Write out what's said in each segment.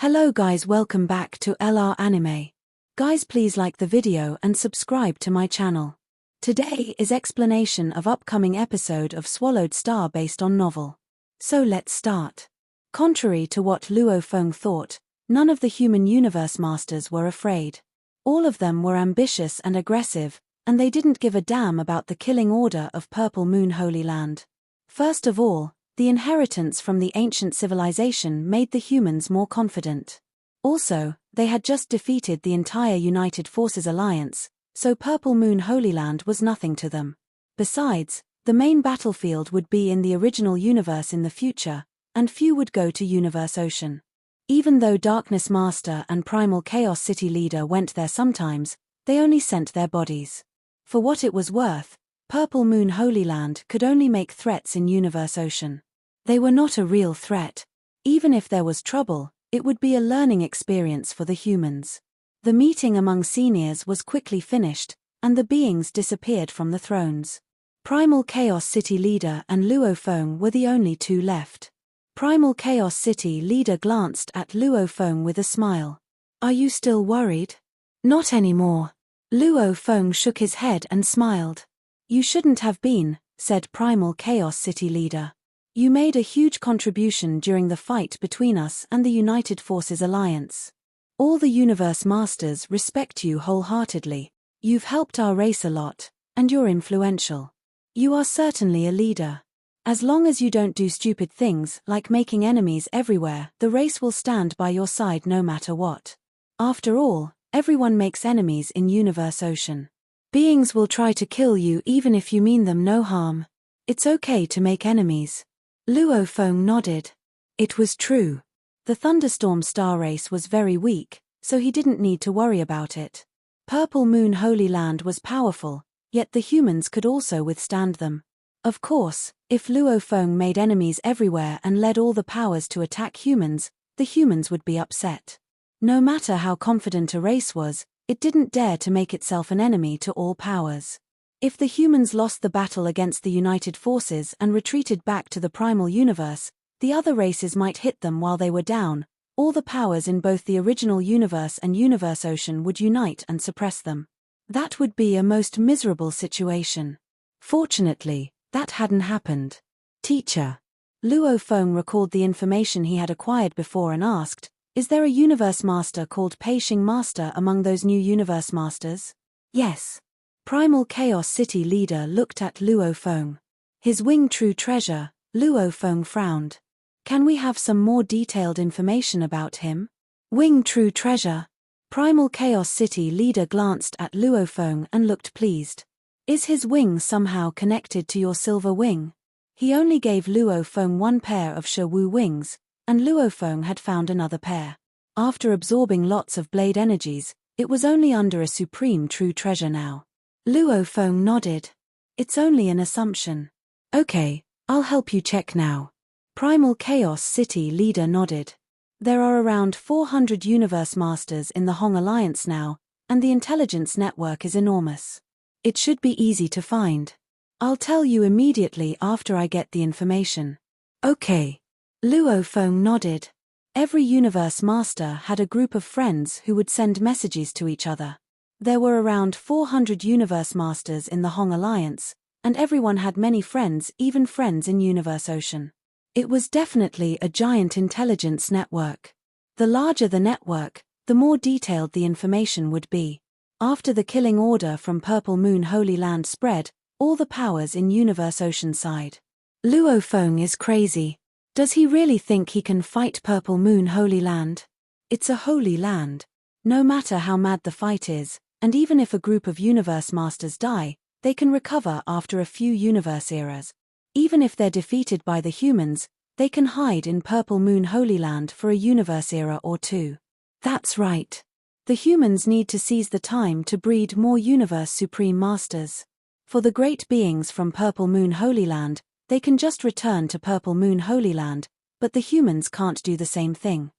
Hello guys, welcome back to LR Anime. Guys, please like the video and subscribe to my channel. Today is explanation of upcoming episode of Swallowed Star based on novel. So let's start. Contrary to what Luo Feng thought, none of the human universe masters were afraid. All of them were ambitious and aggressive, and they didn't give a damn about the killing order of Purple Moon Holy Land. First of all, the inheritance from the ancient civilization made the humans more confident. Also, they had just defeated the entire United Forces alliance, so Purple Moon Holy Land was nothing to them. Besides, the main battlefield would be in the original universe in the future, and few would go to Universe Ocean. Even though Darkness Master and Primal Chaos City Leader went there sometimes, they only sent their bodies. For what it was worth, Purple Moon Holy Land could only make threats in Universe Ocean. They were not a real threat. Even if there was trouble, it would be a learning experience for the humans. The meeting among seniors was quickly finished, and the beings disappeared from the thrones. Primal Chaos City Leader and Luo Feng were the only two left. Primal Chaos City Leader glanced at Luo Feng with a smile. "Are you still worried?" "Not anymore." Luo Feng shook his head and smiled. "You shouldn't have been," said Primal Chaos City Leader. "You made a huge contribution during the fight between us and the United Forces Alliance. All the Universe Masters respect you wholeheartedly. You've helped our race a lot, and you're influential. You are certainly a leader. As long as you don't do stupid things like making enemies everywhere, the race will stand by your side no matter what. After all, everyone makes enemies in Universe Ocean. Beings will try to kill you even if you mean them no harm. It's okay to make enemies." Luo Feng nodded. It was true. The Thunderstorm Star race was very weak, so he didn't need to worry about it. Purple Moon Holy Land was powerful, yet the humans could also withstand them. Of course, if Luo Feng made enemies everywhere and led all the powers to attack humans, the humans would be upset. No matter how confident a race was, it didn't dare to make itself an enemy to all powers. If the humans lost the battle against the United Forces and retreated back to the primal universe, the other races might hit them while they were down. All the powers in both the original universe and Universe Ocean would unite and suppress them. That would be a most miserable situation. Fortunately, that hadn't happened. "Teacher." Luo Feng recalled the information he had acquired before and asked, "Is there a Universe Master called Peishing Master among those new Universe Masters?" "Yes." Primal Chaos City Leader looked at Luo Feng. "His Wing True Treasure." Luo Feng frowned. "Can we have some more detailed information about him?" "Wing True Treasure." Primal Chaos City Leader glanced at Luo Feng and looked pleased. "Is his wing somehow connected to your silver wing?" He only gave Luo Feng one pair of Shi Wu wings, and Luo Feng had found another pair. After absorbing lots of blade energies, it was only under a supreme true treasure now. Luo Feng nodded. "It's only an assumption." "Okay, I'll help you check now." Primal Chaos City Leader nodded. "There are around 400 Universe Masters in the Hong Alliance now, and the intelligence network is enormous. It should be easy to find. I'll tell you immediately after I get the information." "Okay." Luo Feng nodded. Every Universe Master had a group of friends who would send messages to each other. There were around 400 Universe Masters in the Hong Alliance, and everyone had many friends, even friends in Universe Ocean. It was definitely a giant intelligence network. The larger the network, the more detailed the information would be. After the killing order from Purple Moon Holy Land spread, all the powers in Universe Ocean sighed. "Luo Feng is crazy. Does he really think he can fight Purple Moon Holy Land? It's a holy land. No matter how mad the fight is, and even if a group of Universe Masters die, they can recover after a few universe eras. Even if they're defeated by the humans, they can hide in Purple Moon Holy Land for a universe era or two." "That's right. The humans need to seize the time to breed more Universe Supreme Masters. For the great beings from Purple Moon Holy Land, they can just return to Purple Moon Holy Land, but the humans can't do the same thing."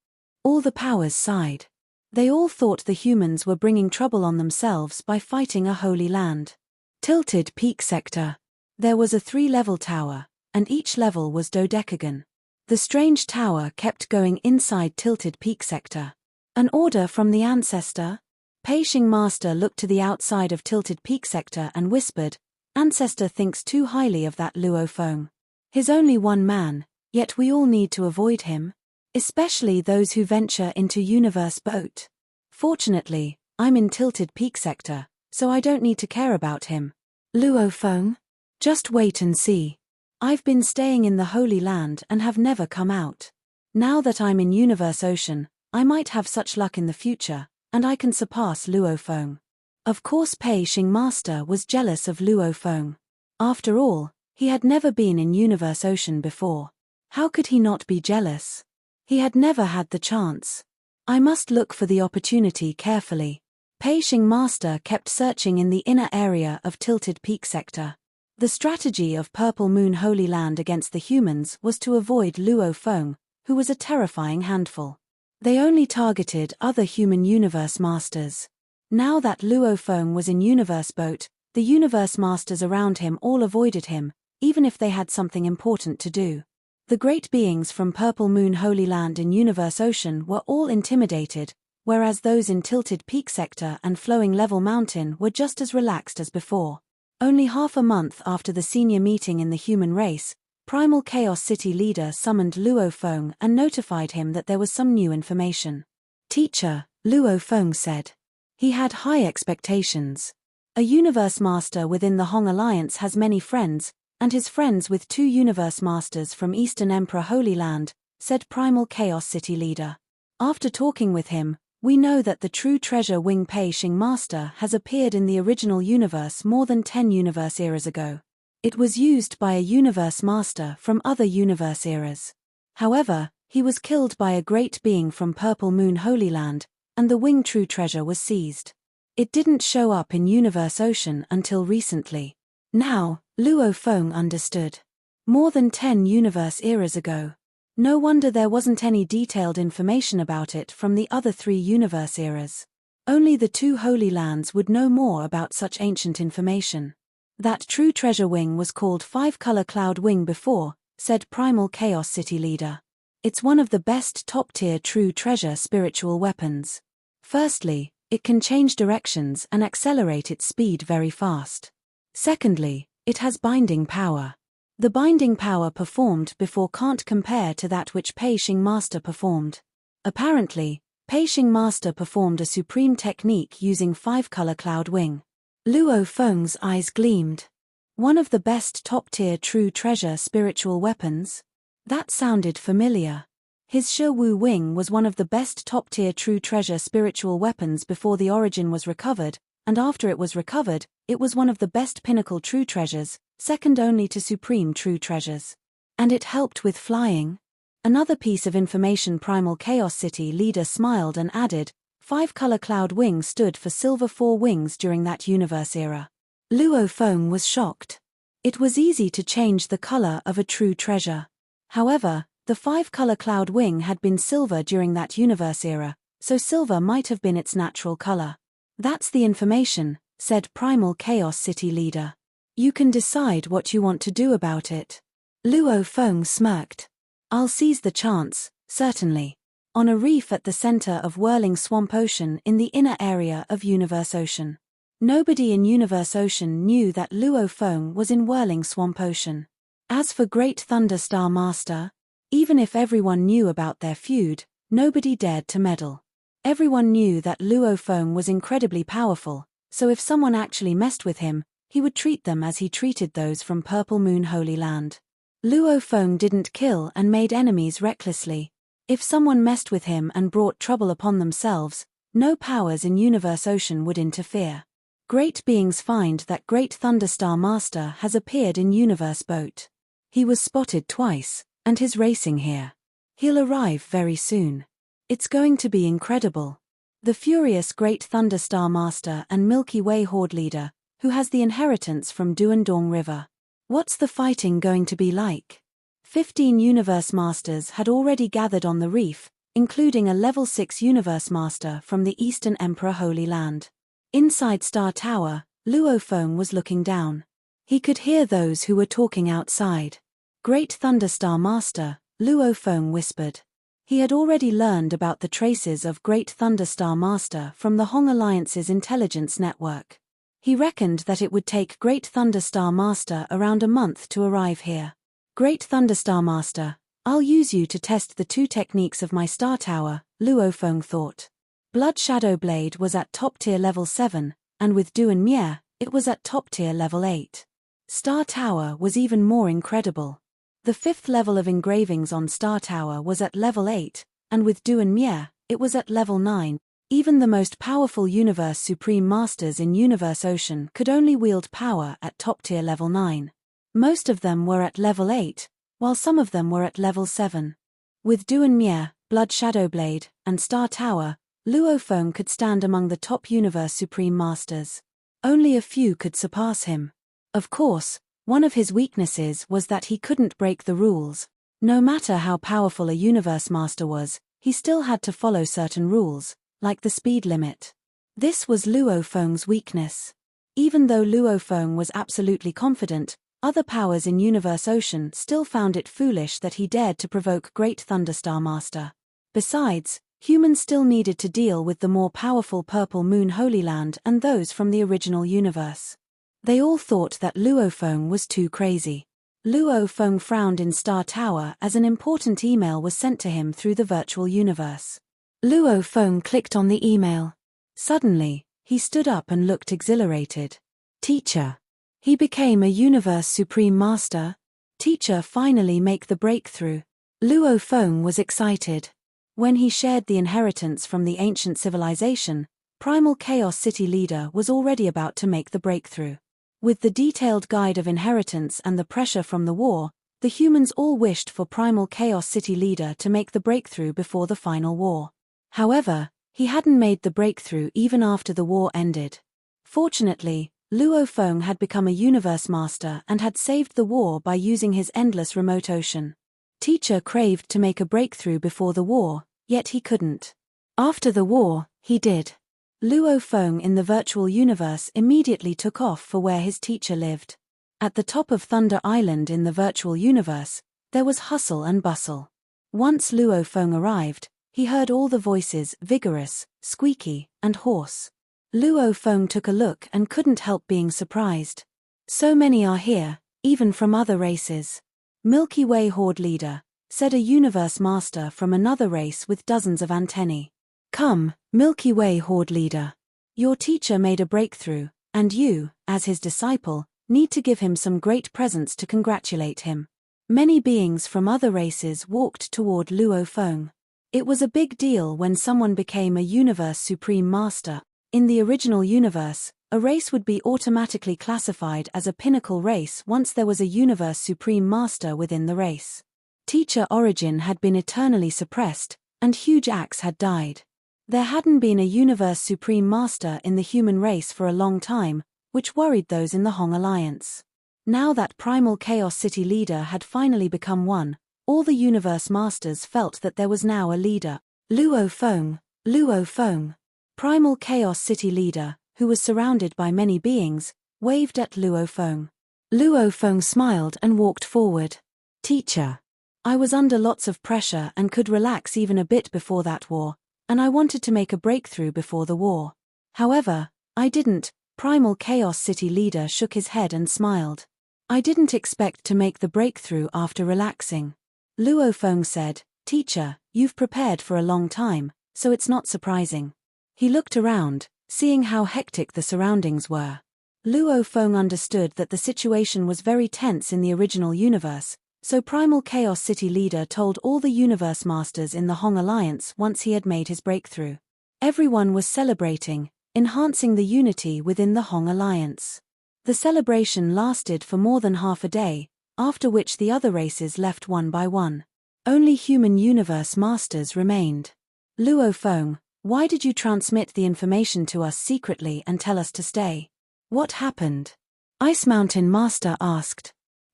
All the powers sighed. They all thought the humans were bringing trouble on themselves by fighting a holy land. Tilted Peak Sector. There was a 3-level tower, and each level was dodecagon. The strange tower kept going inside tilted peak sector. An order from the ancestor? Pei-Shing Master looked to the outside of tilted peak sector and whispered, "Ancestor thinks too highly of that Luo Feng. He's only one man, yet we all need to avoid him. Especially those who venture into universe boat. Fortunately, I'm in tilted peak sector, so I don't need to care about him. Luo Feng? Just wait and see. I've been staying in the Holy Land and have never come out. Now that I'm in universe ocean, I might have such luck in the future, and I can surpass Luo Feng." Of course Pei-Shing Master was jealous of Luo Feng. After all, he had never been in universe ocean before. How could he not be jealous? He had never had the chance. I must look for the opportunity carefully. Pei-Shing Master kept searching in the inner area of tilted peak sector. The strategy of Purple Moon Holy Land against the humans was to avoid Luo Feng, who was a terrifying handful. They only targeted other human universe masters. Now that Luo Feng was in universe boat, the universe masters around him all avoided him, even if they had something important to do. The great beings from Purple Moon Holy Land in Universe Ocean were all intimidated, whereas those in Tilted Peak Sector and Flowing Level Mountain were just as relaxed as before. Only half a month after the senior meeting in the human race, Primal Chaos City leader summoned Luo Feng and notified him that there was some new information. "Teacher," Luo Feng said. He had high expectations. A universe master within the Hong Alliance has many friends, and his friends with 2 universe masters from Eastern Emperor Holy Land, said Primal Chaos City leader. After talking with him, we know that the true treasure Wing Pei-Shing Master has appeared in the original universe more than 10 universe eras ago. It was used by a universe master from other universe eras. However, he was killed by a great being from Purple Moon Holy Land, and the Wing true treasure was seized. It didn't show up in Universe Ocean until recently. Now, Luo Feng understood. More than 10 universe eras ago. No wonder there wasn't any detailed information about it from the other 3 universe eras. Only the 2 Holy Lands would know more about such ancient information. That true treasure wing was called 5-color cloud wing before, said Primal Chaos City leader. It's one of the best top-tier true treasure spiritual weapons. Firstly, it can change directions and accelerate its speed very fast. Secondly, it has binding power. The binding power performed before can't compare to that which Pei-Shing Master performed. Apparently, Pei-Shing Master performed a supreme technique using 5-color cloud wing. Luo Feng's eyes gleamed. One of the best top-tier true treasure spiritual weapons? That sounded familiar. His Shi Wu Wing was one of the best top-tier true treasure spiritual weapons before the origin was recovered, and after it was recovered, it was one of the best pinnacle true treasures, second only to supreme true treasures. And it helped with flying? Another piece of information. Primal Chaos City leader smiled and added, 5-color cloud wing stood for silver 4 wings during that universe era. Luo Feng was shocked. It was easy to change the color of a true treasure. However, the 5-color cloud wing had been silver during that universe era, so silver might have been its natural color. That's the information, said Primal Chaos City leader. You can decide what you want to do about it. Luo Feng smirked. I'll seize the chance, certainly. On a reef at the center of Whirling Swamp Ocean in the inner area of Universe Ocean. Nobody in Universe Ocean knew that Luo Feng was in Whirling Swamp Ocean. As for Great Thunder Star Master, even if everyone knew about their feud, nobody dared to meddle. Everyone knew that Luo Feng was incredibly powerful, so if someone actually messed with him, he would treat them as he treated those from Purple Moon Holy Land. Luo Feng didn't kill and made enemies recklessly. If someone messed with him and brought trouble upon themselves, no powers in Universe Ocean would interfere. Great beings find that Great Thunderstar Master has appeared in Universe Boat. He was spotted twice, and he's racing here. He'll arrive very soon. It's going to be incredible. The furious Great Thunderstar Master and Milky Way Horde leader, who has the inheritance from Duandong River. What's the fighting going to be like? 15 Universe Masters had already gathered on the reef, including a level 6 Universe Master from the Eastern Emperor Holy Land. Inside Star Tower, Luo Feng was looking down. He could hear those who were talking outside. Great Thunderstar Master, Luo Feng whispered. He had already learned about the traces of Great Thunder Star Master from the Hong Alliance's intelligence network. He reckoned that it would take Great Thunder Star Master around a month to arrive here. Great Thunder Star Master, I'll use you to test the two techniques of my star tower, Luo Feng thought. Blood Shadow Blade was at top tier level 7, and with Du and Mie, it was at top tier level 8. Star Tower was even more incredible. The 5th level of engravings on Star Tower was at level 8, and with Du and Mie, it was at level 9. Even the most powerful Universe Supreme Masters in Universe Ocean could only wield power at top tier level 9. Most of them were at level 8, while some of them were at level 7. With Du and Mie, Blood Shadow Blade, and Star Tower, Luo Feng could stand among the top Universe Supreme Masters. Only a few could surpass him. Of course, one of his weaknesses was that he couldn't break the rules. No matter how powerful a Universe Master was, he still had to follow certain rules, like the speed limit. This was Luo Feng's weakness. Even though Luo Feng was absolutely confident, other powers in Universe Ocean still found it foolish that he dared to provoke Great Thunderstar Master. Besides, humans still needed to deal with the more powerful Purple Moon Holy Land and those from the original universe. They all thought that Luo Feng was too crazy. Luo Feng frowned in Star Tower as an important email was sent to him through the virtual universe. Luo Feng clicked on the email. Suddenly, he stood up and looked exhilarated. Teacher. He became a Universe Supreme Master. Teacher finally make the breakthrough. Luo Feng was excited. When he shared the inheritance from the ancient civilization, Primal Chaos City Leader was already about to make the breakthrough. With the detailed guide of inheritance and the pressure from the war, the humans all wished for Primal Chaos City Leader to make the breakthrough before the final war. However, he hadn't made the breakthrough even after the war ended. Fortunately, Luo Feng had become a Universe Master and had saved the war by using his endless remote ocean. Teacher craved to make a breakthrough before the war, yet he couldn't. After the war, he did. Luo Feng in the virtual universe immediately took off for where his teacher lived. At the top of Thunder Island in the virtual universe, there was hustle and bustle. Once Luo Feng arrived, he heard all the voices vigorous, squeaky, and hoarse. Luo Feng took a look and couldn't help being surprised. So many are here, even from other races. Milky Way Horde Leader, said a Universe Master from another race with dozens of antennae. Come, Milky Way Horde Leader. Your teacher made a breakthrough, and you, as his disciple, need to give him some great presents to congratulate him. Many beings from other races walked toward Luo Feng. It was a big deal when someone became a Universe Supreme Master. In the original universe, a race would be automatically classified as a pinnacle race once there was a Universe Supreme Master within the race. Teacher origin had been eternally suppressed, and huge acts had died. There hadn't been a Universe Supreme Master in the human race for a long time, which worried those in the Hong Alliance. Now that Primal Chaos City Leader had finally become one, all the Universe Masters felt that there was now a leader. Luo Feng, Luo Feng. Primal Chaos City Leader, who was surrounded by many beings, waved at Luo Feng. Luo Feng smiled and walked forward. Teacher. I was under lots of pressure and could relax even a bit before that war, and I wanted to make a breakthrough before the war. However, I didn't. Primal Chaos City Leader shook his head and smiled. I didn't expect to make the breakthrough after relaxing. Luo Feng said, Teacher, you've prepared for a long time, so it's not surprising. He looked around, seeing how hectic the surroundings were. Luo Feng understood that the situation was very tense in the original universe, so Primal Chaos City Leader told all the Universe Masters in the Hong Alliance once he had made his breakthrough. Everyone was celebrating, enhancing the unity within the Hong Alliance. The celebration lasted for more than half a day, after which the other races left one by one. Only human Universe Masters remained. Luo Feng, why did you transmit the information to us secretly and tell us to stay? What happened? Ice Mountain Master asked.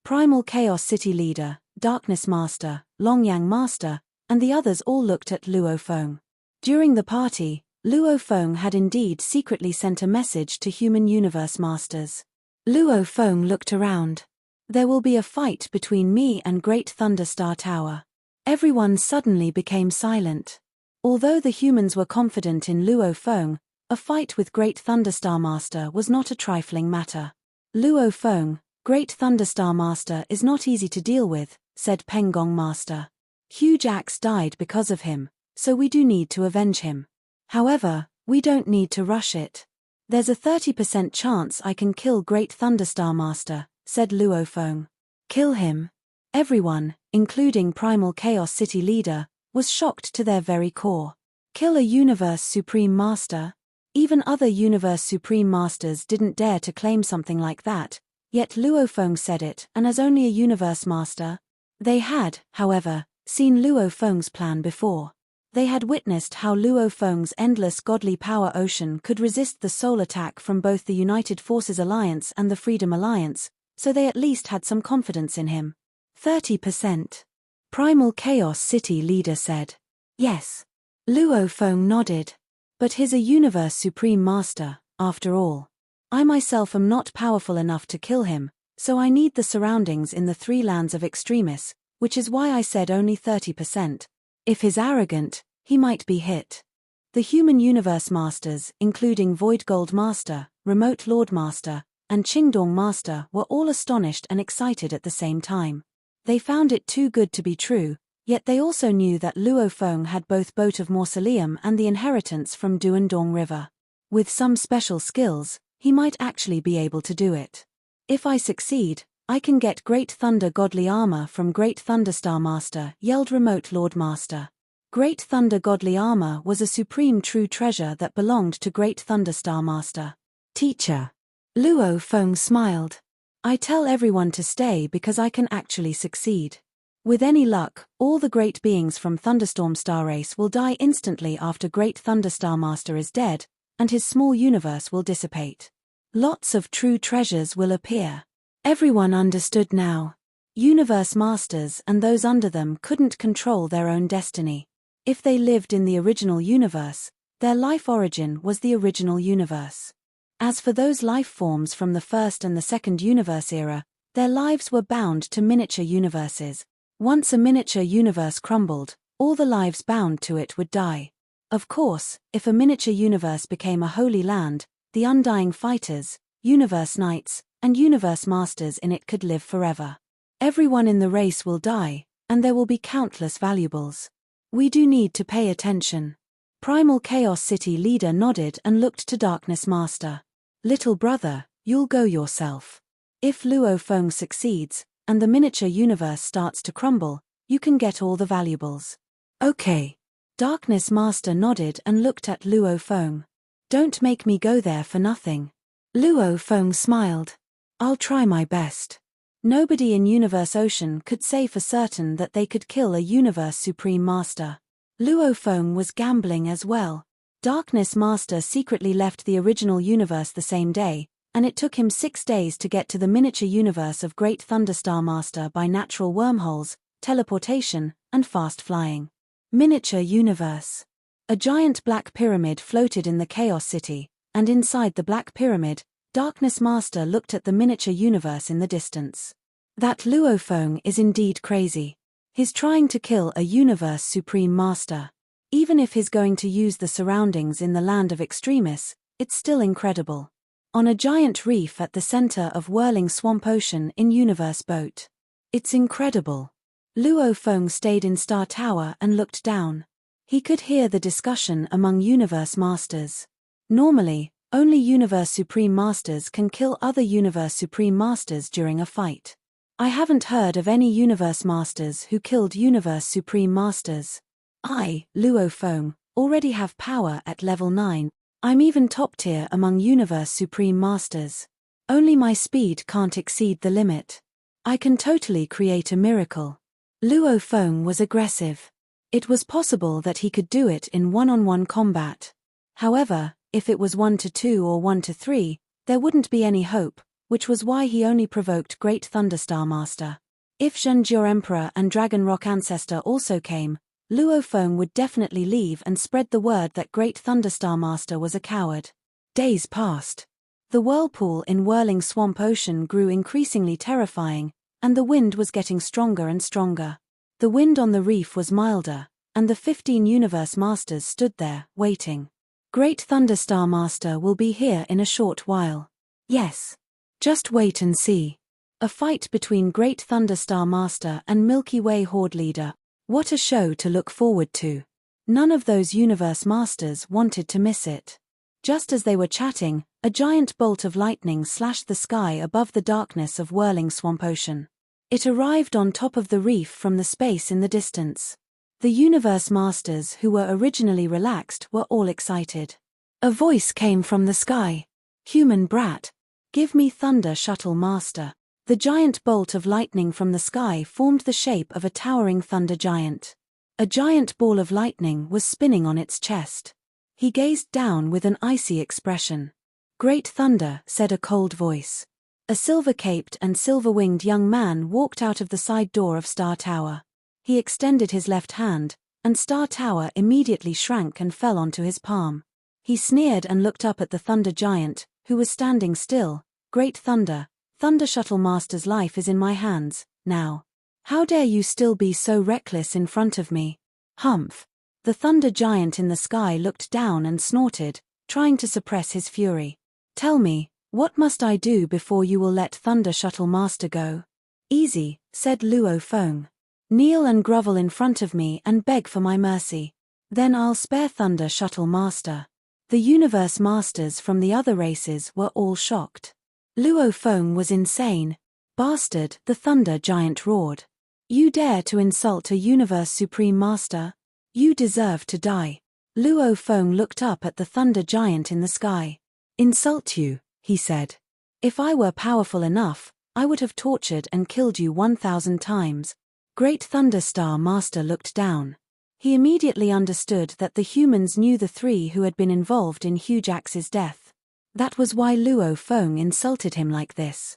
Primal Chaos City Leader, Darkness Master, Longyang Master, and the others all looked at Luo Feng. During the party, Luo Feng had indeed secretly sent a message to human Universe Masters. Luo Feng looked around. There will be a fight between me and Great Thunder Star Tower. Everyone suddenly became silent. Although the humans were confident in Luo Feng, a fight with Great Thunderstar Master was not a trifling matter. Luo Feng, Great Thunderstar Master, is not easy to deal with, said Pengong Master. Huge Axe died because of him, so we do need to avenge him. However, we don't need to rush it. There's a 30% chance I can kill Great Thunderstar Master, said Luo Feng. Kill him? Everyone, including Primal Chaos City leader, was shocked to their very core. Kill a Universe Supreme Master? Even other Universe Supreme Masters didn't dare to claim something like that, yet Luo Feng said it, and as only a Universe Master. They had, however, seen Luo Feng's plan before. They had witnessed how Luo Feng's endless godly power ocean could resist the soul attack from both the United Forces Alliance and the Freedom Alliance, so they at least had some confidence in him. 30%. Primal Chaos City leader said. Yes. Luo Feng nodded. But he's a Universe Supreme Master, after all. I myself am not powerful enough to kill him, so I need the surroundings in the three lands of Extremis, which is why I said only 30%. If he's arrogant, he might be hit. The human Universe Masters, including Void Gold Master, Remote Lord Master, and Qingdong Master, were all astonished and excited at the same time. They found it too good to be true, yet they also knew that Luo Feng had both Boat of Mausoleum and the inheritance from Duandong River. With some special skills, he might actually be able to do it. If I succeed, I can get Great Thunder Godly Armor from Great Thunderstar Master, yelled Remote Lord Master. Great Thunder Godly Armor was a supreme true treasure that belonged to Great Thunderstar Master. Teacher. Luo Feng smiled. I tell everyone to stay because I can actually succeed. With any luck, all the great beings from Thunderstorm Star Race will die instantly after Great Thunderstar Master is dead, and his small universe will dissipate. Lots of true treasures will appear. Everyone understood now. Universe Masters and those under them couldn't control their own destiny. If they lived in the original universe, their life origin was the original universe. As for those life forms from the first and the second universe era, their lives were bound to miniature universes. Once a miniature universe crumbled, all the lives bound to it would die. Of course, if a miniature universe became a holy land, the undying fighters, universe knights, and universe masters in it could live forever. Everyone in the race will die, and there will be countless valuables. We do need to pay attention. Primal Chaos City leader nodded and looked to Darkness Master. Little brother, you'll go yourself. If Luo Feng succeeds, and the miniature universe starts to crumble, you can get all the valuables. Okay. Darkness Master nodded and looked at Luo Feng. Don't make me go there for nothing. Luo Feng smiled. I'll try my best. Nobody in Universe Ocean could say for certain that they could kill a Universe Supreme Master. Luo Feng was gambling as well. Darkness Master secretly left the original universe the same day, and it took him 6 days to get to the miniature universe of Great Thunderstar Master by natural wormholes, teleportation, and fast flying. Miniature universe. A giant black pyramid floated in the Chaos City, and inside the black pyramid, Darkness Master looked at the miniature universe in the distance. That Luo Feng is indeed crazy. He's trying to kill a Universe Supreme Master. Even if he's going to use the surroundings in the land of Extremis, it's still incredible. On a giant reef at the center of whirling swamp ocean in Universe Boat. It's incredible. Luo Feng stayed in Star Tower and looked down. He could hear the discussion among Universe Masters. Normally, only Universe Supreme Masters can kill other Universe Supreme Masters during a fight. I haven't heard of any Universe Masters who killed Universe Supreme Masters. I, Luo Feng, already have power at level 9. I'm even top tier among Universe Supreme Masters. Only my speed can't exceed the limit. I can totally create a miracle. Luo Feng was aggressive. It was possible that he could do it in one-on-one combat. However, if it was 1-2 or 1-3, there wouldn't be any hope, which was why he only provoked Great Thunderstar Master. If Zhenjiao Emperor and Dragon Rock Ancestor also came, Luo Feng would definitely leave and spread the word that Great Thunderstar Master was a coward. Days passed. The whirlpool in whirling swamp ocean grew increasingly terrifying, and the wind was getting stronger and stronger. The wind on the reef was milder, and the 15 Universe Masters stood there, waiting. Great Thunderstar Master will be here in a short while. Yes. Just wait and see. A fight between Great Thunderstar Master and Milky Way Horde Leader. What a show to look forward to. None of those Universe Masters wanted to miss it. Just as they were chatting, a giant bolt of lightning slashed the sky above the darkness of whirling swamp ocean. It arrived on top of the reef from the space in the distance. The Universe Masters, who were originally relaxed, were all excited. A voice came from the sky. Human brat. Give me Thunder Shuttle Master. The giant bolt of lightning from the sky formed the shape of a towering thunder giant. A giant ball of lightning was spinning on its chest. He gazed down with an icy expression. Great Thunder, said a cold voice. A silver-caped and silver-winged young man walked out of the side door of Star Tower. He extended his left hand, and Star Tower immediately shrank and fell onto his palm. He sneered and looked up at the thunder giant, who was standing still. Great Thunder, Thunder Shuttle Master's life is in my hands, now. How dare you still be so reckless in front of me? Humph. The thunder giant in the sky looked down and snorted, trying to suppress his fury. Tell me, what must I do before you will let Thunder Shuttle Master go? Easy, said Luo Feng. Kneel and grovel in front of me and beg for my mercy. Then I'll spare Thunder Shuttle Master. The Universe Masters from the other races were all shocked. Luo Feng was insane. Bastard, the thunder giant roared. You dare to insult a Universe Supreme Master? You deserve to die. Luo Feng looked up at the thunder giant in the sky. Insult you, he said. If I were powerful enough, I would have tortured and killed you 1,000 times. Great Thunderstar Master looked down. He immediately understood that the humans knew the three who had been involved in Huge Axe's death. That was why Luo Feng insulted him like this.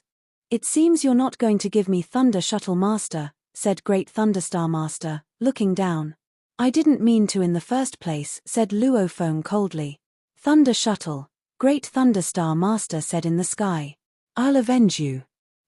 It seems you're not going to give me Thunder Shuttle Master, said Great Thunderstar Master, looking down. I didn't mean to in the first place, said Luo Feng coldly. Thunder Shuttle, Great Thunderstar Master said in the sky. I'll avenge you.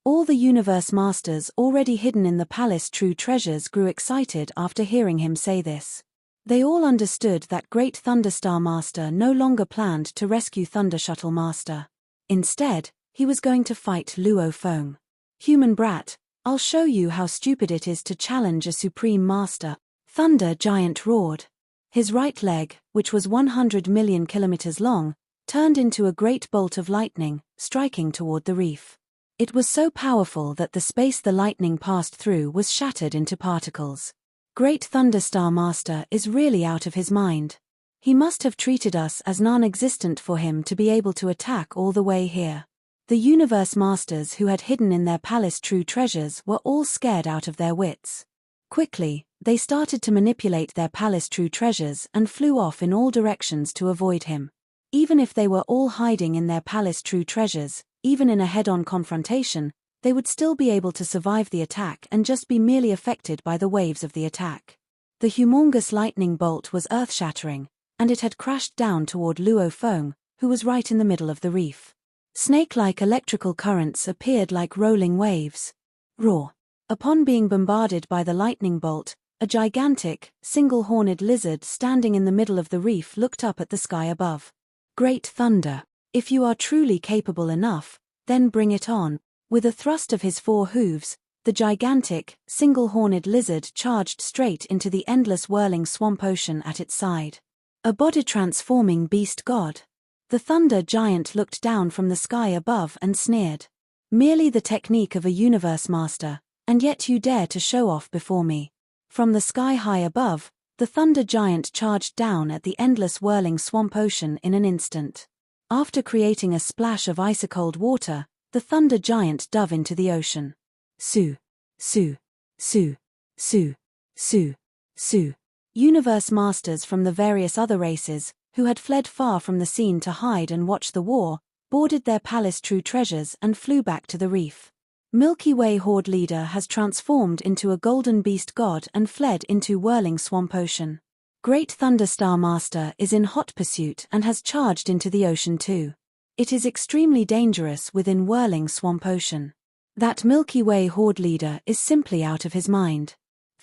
All the Universe Masters already hidden in the palace true treasures grew excited after hearing him say this. They all understood that Great Thunderstar Master no longer planned to rescue Thunder Shuttle Master. Instead, he was going to fight Luo Feng. Human brat, I'll show you how stupid it is to challenge a Supreme Master. Thunder Giant roared. His right leg, which was 100 million kilometers long, turned into a great bolt of lightning, striking toward the reef. It was so powerful that the space the lightning passed through was shattered into particles. Great Thunderstar Master is really out of his mind. He must have treated us as non-existent for him to be able to attack all the way here. The Universe Masters who had hidden in their palace true treasures were all scared out of their wits. Quickly, they started to manipulate their palace true treasures and flew off in all directions to avoid him. Even if they were all hiding in their palace true treasures, even in a head-on confrontation, they would still be able to survive the attack and just be merely affected by the waves of the attack. The humongous lightning bolt was earth-shattering, and it had crashed down toward Luo Feng, who was right in the middle of the reef. Snake-like electrical currents appeared like rolling waves. Roar. Upon being bombarded by the lightning bolt, a gigantic, single-horned lizard standing in the middle of the reef looked up at the sky above. Great Thunder, if you are truly capable enough, then bring it on. With a thrust of his 4 hooves, the gigantic, single-horned lizard charged straight into the endless whirling swamp ocean at its side. A body-transforming beast god. The thunder giant looked down from the sky above and sneered. Merely the technique of a Universe Master, and yet you dare to show off before me. From the sky high above, the thunder giant charged down at the endless whirling swamp ocean in an instant. After creating a splash of ice-cold water, the thunder giant dove into the ocean. Su. Su. Su. Su. Su. Su. Universe Masters from the various other races, who had fled far from the scene to hide and watch the war, boarded their palace true treasures and flew back to the reef. Milky Way Horde Leader has transformed into a golden beast god and fled into whirling swamp ocean. Great Thunderstar Master is in hot pursuit and has charged into the ocean too. It is extremely dangerous within whirling swamp ocean. That Milky Way Horde Leader is simply out of his mind.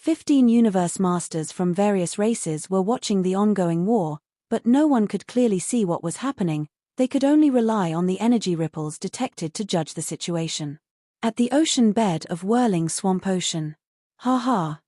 15 universe masters from various races were watching the ongoing war, but no one could clearly see what was happening. They could only rely on the energy ripples detected to judge the situation. At the ocean bed of whirling swamp ocean.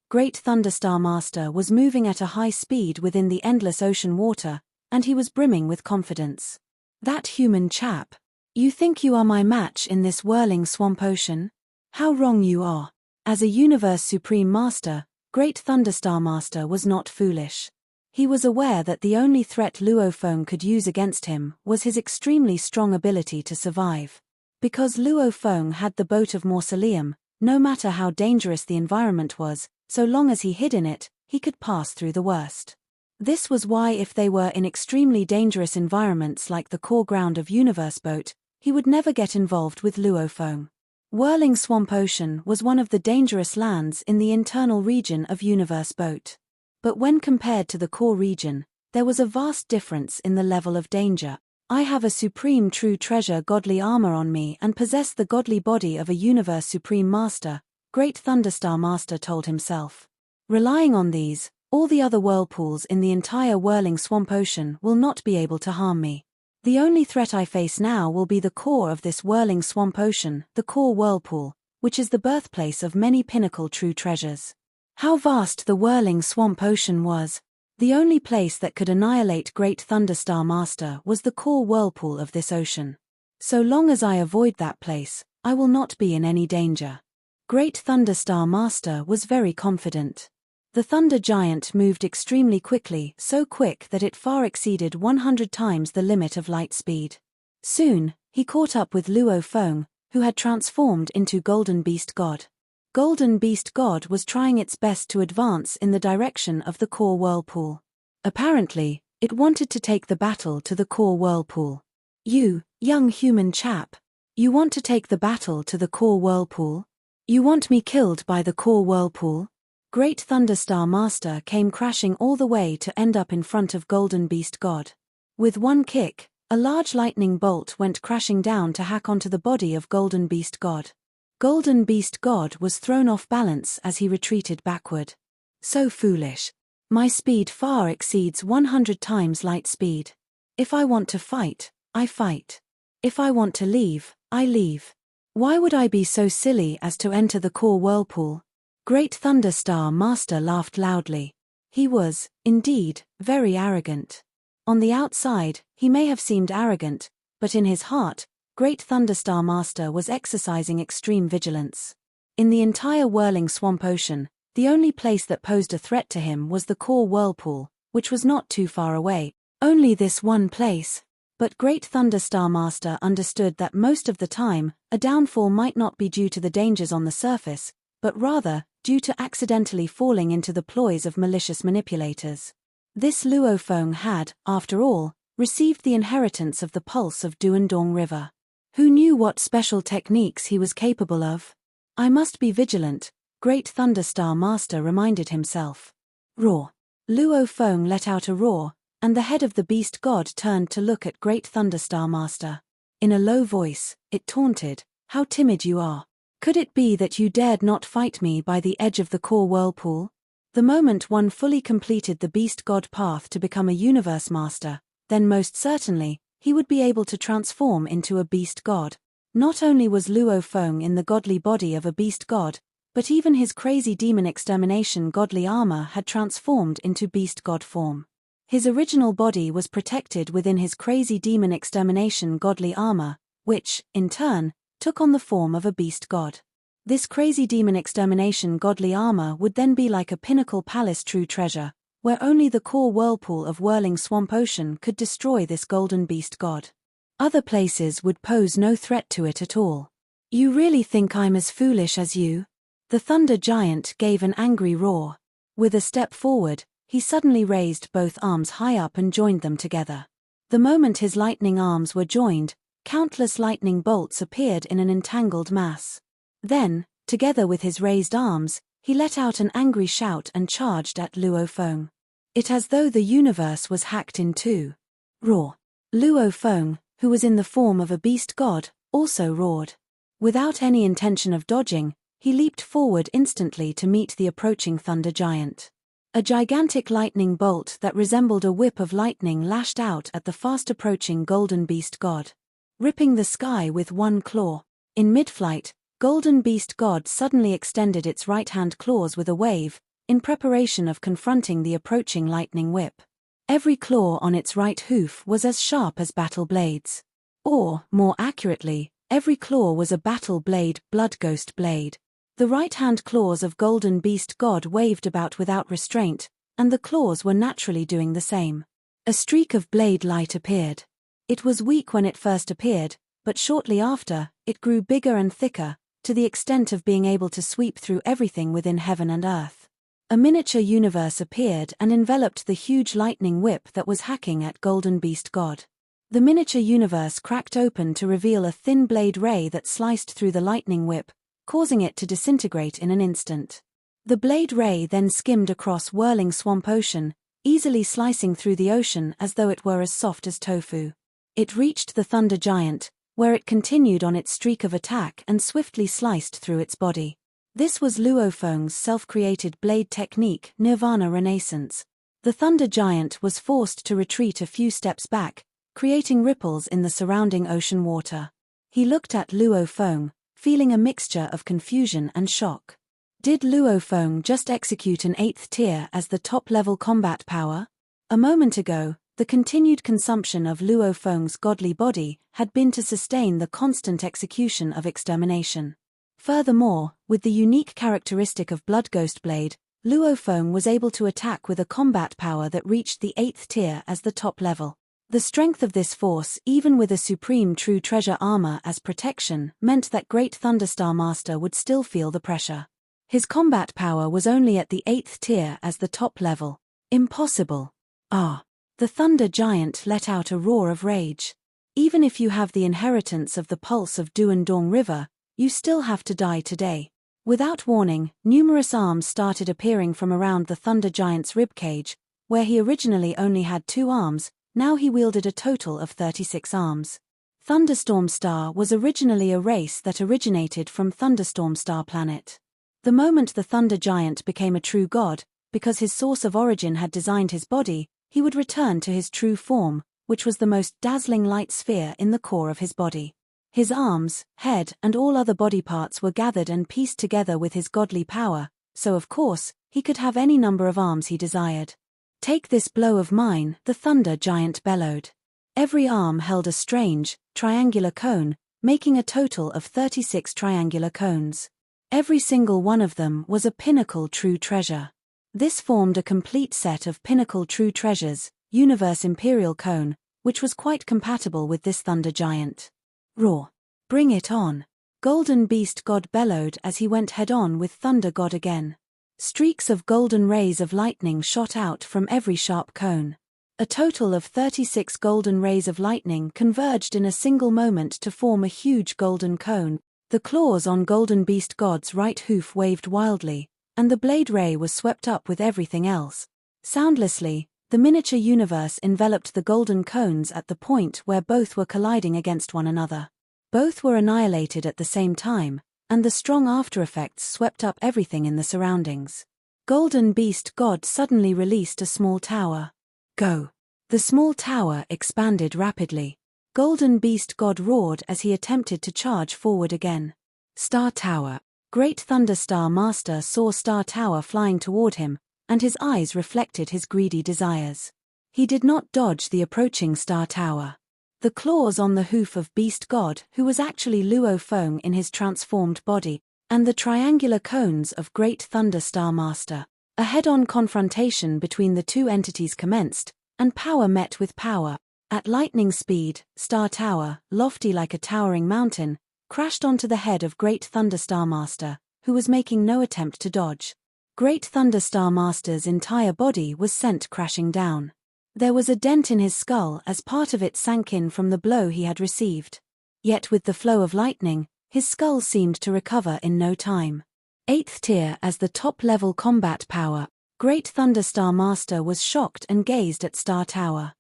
Great Thunderstar Master was moving at a high speed within the endless ocean water, and he was brimming with confidence. That human chap. You think you are my match in this whirling swamp ocean? How wrong you are. As a Universe Supreme Master, Great Thunderstar Master was not foolish. He was aware that the only threat Luofeng could use against him was his extremely strong ability to survive. Because Luofeng had the boat of Mausoleum, no matter how dangerous the environment was, so long as he hid in it, he could pass through the worst. This was why if they were in extremely dangerous environments like the core ground of Universe Boat, he would never get involved with Luofeng. Whirling Swamp Ocean was one of the dangerous lands in the internal region of Universe Boat. But when compared to the core region, there was a vast difference in the level of danger. I have a supreme true treasure godly armor on me and possess the godly body of a Universe Supreme Master, Great Thunderstar Master told himself. Relying on these, all the other whirlpools in the entire whirling swamp ocean will not be able to harm me. The only threat I face now will be the core of this whirling swamp ocean, the core whirlpool, which is the birthplace of many pinnacle true treasures. How vast the whirling swamp ocean was! The only place that could annihilate Great Thunderstar Master was the core whirlpool of this ocean. So long as I avoid that place, I will not be in any danger. Great Thunderstar Master was very confident. The Thunder Giant moved extremely quickly, so quick that it far exceeded 100 times the limit of light speed. Soon, he caught up with Luofeng, who had transformed into Golden Beast God. Golden Beast God was trying its best to advance in the direction of the core whirlpool. Apparently, it wanted to take the battle to the core whirlpool. You, young human chap. You want to take the battle to the core whirlpool? You want me killed by the core whirlpool? Great Thunderstar Master came crashing all the way to end up in front of Golden Beast God. With one kick, a large lightning bolt went crashing down to hack onto the body of Golden Beast God. Golden Beast God was thrown off balance as he retreated backward. So foolish. My speed far exceeds 100 times light speed. If I want to fight, I fight. If I want to leave, I leave. Why would I be so silly as to enter the core whirlpool? Great Thunderstar Master laughed loudly. He was, indeed, very arrogant. On the outside, he may have seemed arrogant, but in his heart, Great Thunderstar Master was exercising extreme vigilance. In the entire whirling swamp ocean, the only place that posed a threat to him was the core whirlpool, which was not too far away. Only this one place. But Great Thunderstar Master understood that most of the time, a downfall might not be due to the dangers on the surface, but rather, due to accidentally falling into the ploys of malicious manipulators. This Luofeng had, after all, received the inheritance of the pulse of Duandong River. Who knew what special techniques he was capable of? I must be vigilant, Great Thunderstar Master reminded himself. Roar. Luofeng let out a roar, and the head of the beast god turned to look at Great Thunderstar Master. In a low voice, it taunted, "How timid you are. Could it be that you dared not fight me by the edge of the core whirlpool?" The moment one fully completed the beast god path to become a universe master, then most certainly, he would be able to transform into a beast god. Not only was Luofeng in the godly body of a beast god, but even his crazy demon extermination godly armor had transformed into beast god form. His original body was protected within his crazy demon extermination godly armor, which, in turn, took on the form of a beast god. This crazy demon extermination godly armor would then be like a pinnacle palace true treasure, where only the core whirlpool of whirling swamp ocean could destroy this golden beast god. Other places would pose no threat to it at all. You really think I'm as foolish as you? The Thunder Giant gave an angry roar. With a step forward, he suddenly raised both arms high up and joined them together. The moment his lightning arms were joined, countless lightning bolts appeared in an entangled mass. Then, together with his raised arms, he let out an angry shout and charged at Luofeng. It as though the universe was hacked in two. Roar. Luofeng, who was in the form of a beast god, also roared. Without any intention of dodging, he leaped forward instantly to meet the approaching thunder giant. A gigantic lightning bolt that resembled a whip of lightning lashed out at the fast-approaching golden beast god, ripping the sky with one claw. In mid-flight, golden beast god suddenly extended its right-hand claws with a wave, in preparation of confronting the approaching lightning whip. Every claw on its right hoof was as sharp as battle blades. Or, more accurately, every claw was a battle blade, blood ghost blade. The right-hand claws of golden beast god waved about without restraint, and the claws were naturally doing the same. A streak of blade light appeared. It was weak when it first appeared, but shortly after, it grew bigger and thicker, to the extent of being able to sweep through everything within heaven and earth. A miniature universe appeared and enveloped the huge lightning whip that was hacking at golden beast god. The miniature universe cracked open to reveal a thin blade ray that sliced through the lightning whip, causing it to disintegrate in an instant. The blade ray then skimmed across whirling swamp ocean, easily slicing through the ocean as though it were as soft as tofu. It reached the thunder giant, where it continued on its streak of attack and swiftly sliced through its body. This was Luofeng's self-created blade technique, Nirvana Renaissance. The thunder giant was forced to retreat a few steps back, creating ripples in the surrounding ocean water. He looked at Luofeng, feeling a mixture of confusion and shock. Did Luofeng just execute an 8th tier as the top-level combat power? A moment ago, the continued consumption of Luofeng's godly body had been to sustain the constant execution of extermination. Furthermore, with the unique characteristic of Blood Ghost Blade, Luofeng was able to attack with a combat power that reached the 8th tier as the top level. The strength of this force, even with a supreme true treasure armor as protection, meant that Great Thunderstar Master would still feel the pressure. His combat power was only at the 8th tier as the top level. Impossible. The thunder giant let out a roar of rage. Even if you have the inheritance of the pulse of Duandong River, you still have to die today. Without warning, numerous arms started appearing from around the thunder giant's ribcage, where he originally only had 2 arms. Now he wielded a total of 36 arms. Thunderstorm Star was originally a race that originated from Thunderstorm Star Planet. The moment the Thunder Giant became a true god, because his source of origin had designed his body, he would return to his true form, which was the most dazzling light sphere in the core of his body. His arms, head, and all other body parts were gathered and pieced together with his godly power, so of course, he could have any number of arms he desired. "Take this blow of mine," the thunder giant bellowed. Every arm held a strange, triangular cone, making a total of 36 triangular cones. Every single one of them was a pinnacle true treasure. This formed a complete set of pinnacle true treasures, Universe Imperial Cone, which was quite compatible with this thunder giant. Roar. Bring it on. Golden Beast God bellowed as he went head-on with Thunder God again. Streaks of golden rays of lightning shot out from every sharp cone. A total of 36 golden rays of lightning converged in a single moment to form a huge golden cone. The claws on Golden Beast God's right hoof waved wildly, and the blade ray was swept up with everything else. Soundlessly, the miniature universe enveloped the golden cones at the point where both were colliding against one another. Both were annihilated at the same time, and the strong aftereffects swept up everything in the surroundings. Golden Beast God suddenly released a small tower. Go! The small tower expanded rapidly. Golden Beast God roared as he attempted to charge forward again. Star Tower. Great Thunderstar Master saw Star Tower flying toward him, and his eyes reflected his greedy desires. He did not dodge the approaching Star Tower. The claws on the hoof of Beast God, who was actually Luofeng in his transformed body, and the triangular cones of Great Thunderstar Master. A head-on confrontation between the two entities commenced, and power met with power. At lightning speed, Star Tower, lofty like a towering mountain, crashed onto the head of Great Thunderstar Master, who was making no attempt to dodge. Great Thunderstar Master's entire body was sent crashing down. There was a dent in his skull as part of it sank in from the blow he had received. Yet with the flow of lightning, his skull seemed to recover in no time. 8th tier as the top-level combat power, Great Thunderstar Master was shocked and gazed at Star Tower.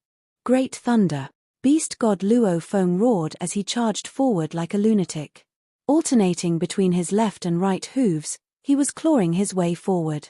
Great Thunder. Beast God Luofeng roared as he charged forward like a lunatic. Alternating between his left and right hooves, he was clawing his way forward.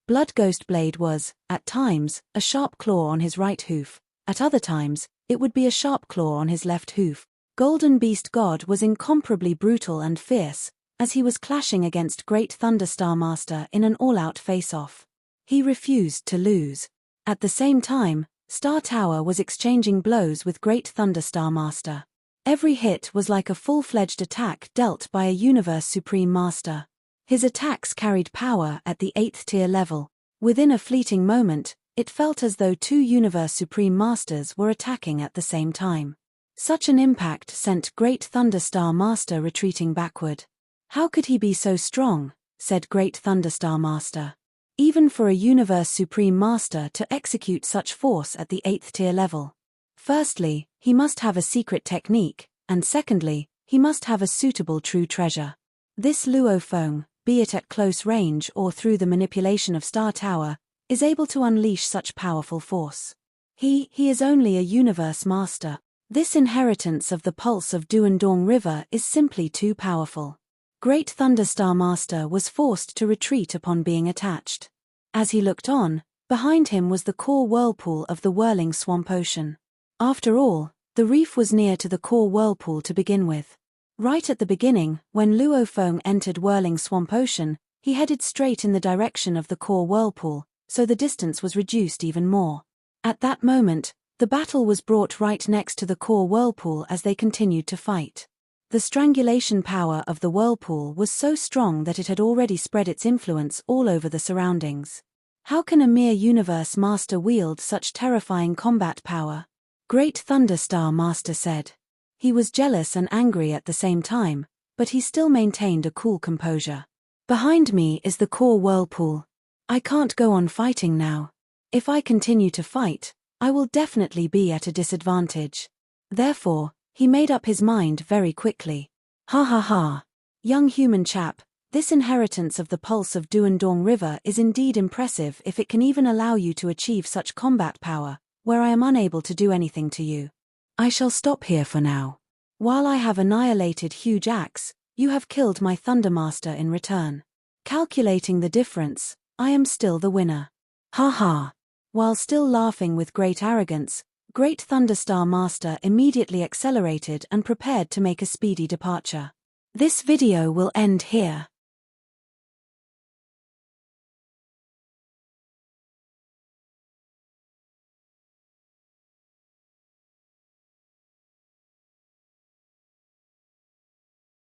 Blood Ghost Blade was, at times, a sharp claw on his right hoof. At other times, it would be a sharp claw on his left hoof. Golden Beast God was incomparably brutal and fierce, as he was clashing against Great Thunderstar Master in an all-out face-off. He refused to lose. At the same time, Star Tower was exchanging blows with Great Thunderstar Master. Every hit was like a full-fledged attack dealt by a Universe Supreme Master. His attacks carried power at the 8th tier level. Within a fleeting moment, it felt as though two Universe Supreme Masters were attacking at the same time. Such an impact sent Great Thunderstar Master retreating backward. "How could he be so strong?" said Great Thunderstar Master. "Even for a Universe Supreme Master to execute such force at the 8th tier level. Firstly, he must have a secret technique, and secondly, he must have a suitable true treasure. This Luo Feng, be it at close range or through the manipulation of Star Tower, is able to unleash such powerful force. He is only a Universe Master. This inheritance of the pulse of Duandong River is simply too powerful." Great Thunderstar Master was forced to retreat upon being attached. As he looked on, behind him was the core whirlpool of the whirling swamp ocean. After all, the reef was near to the core whirlpool to begin with. Right at the beginning, when Luo Feng entered Whirling Swamp Ocean, he headed straight in the direction of the core whirlpool, so the distance was reduced even more. At that moment, the battle was brought right next to the core whirlpool as they continued to fight. The strangulation power of the whirlpool was so strong that it had already spread its influence all over the surroundings. How can a mere Universe Master wield such terrifying combat power? Great Thunderstar Master said. He was jealous and angry at the same time, but he still maintained a cool composure. "Behind me is the core whirlpool. I can't go on fighting now. If I continue to fight, I will definitely be at a disadvantage." Therefore, he made up his mind very quickly. "Ha ha ha. Young human chap, this inheritance of the pulse of Duandong River is indeed impressive if it can even allow you to achieve such combat power, where I am unable to do anything to you. I shall stop here for now. While I have annihilated Huge Axe, you have killed my Thunder Master in return. Calculating the difference, I am still the winner. Ha ha." While still laughing with great arrogance, Great Thunderstar Master immediately accelerated and prepared to make a speedy departure. This video will end here.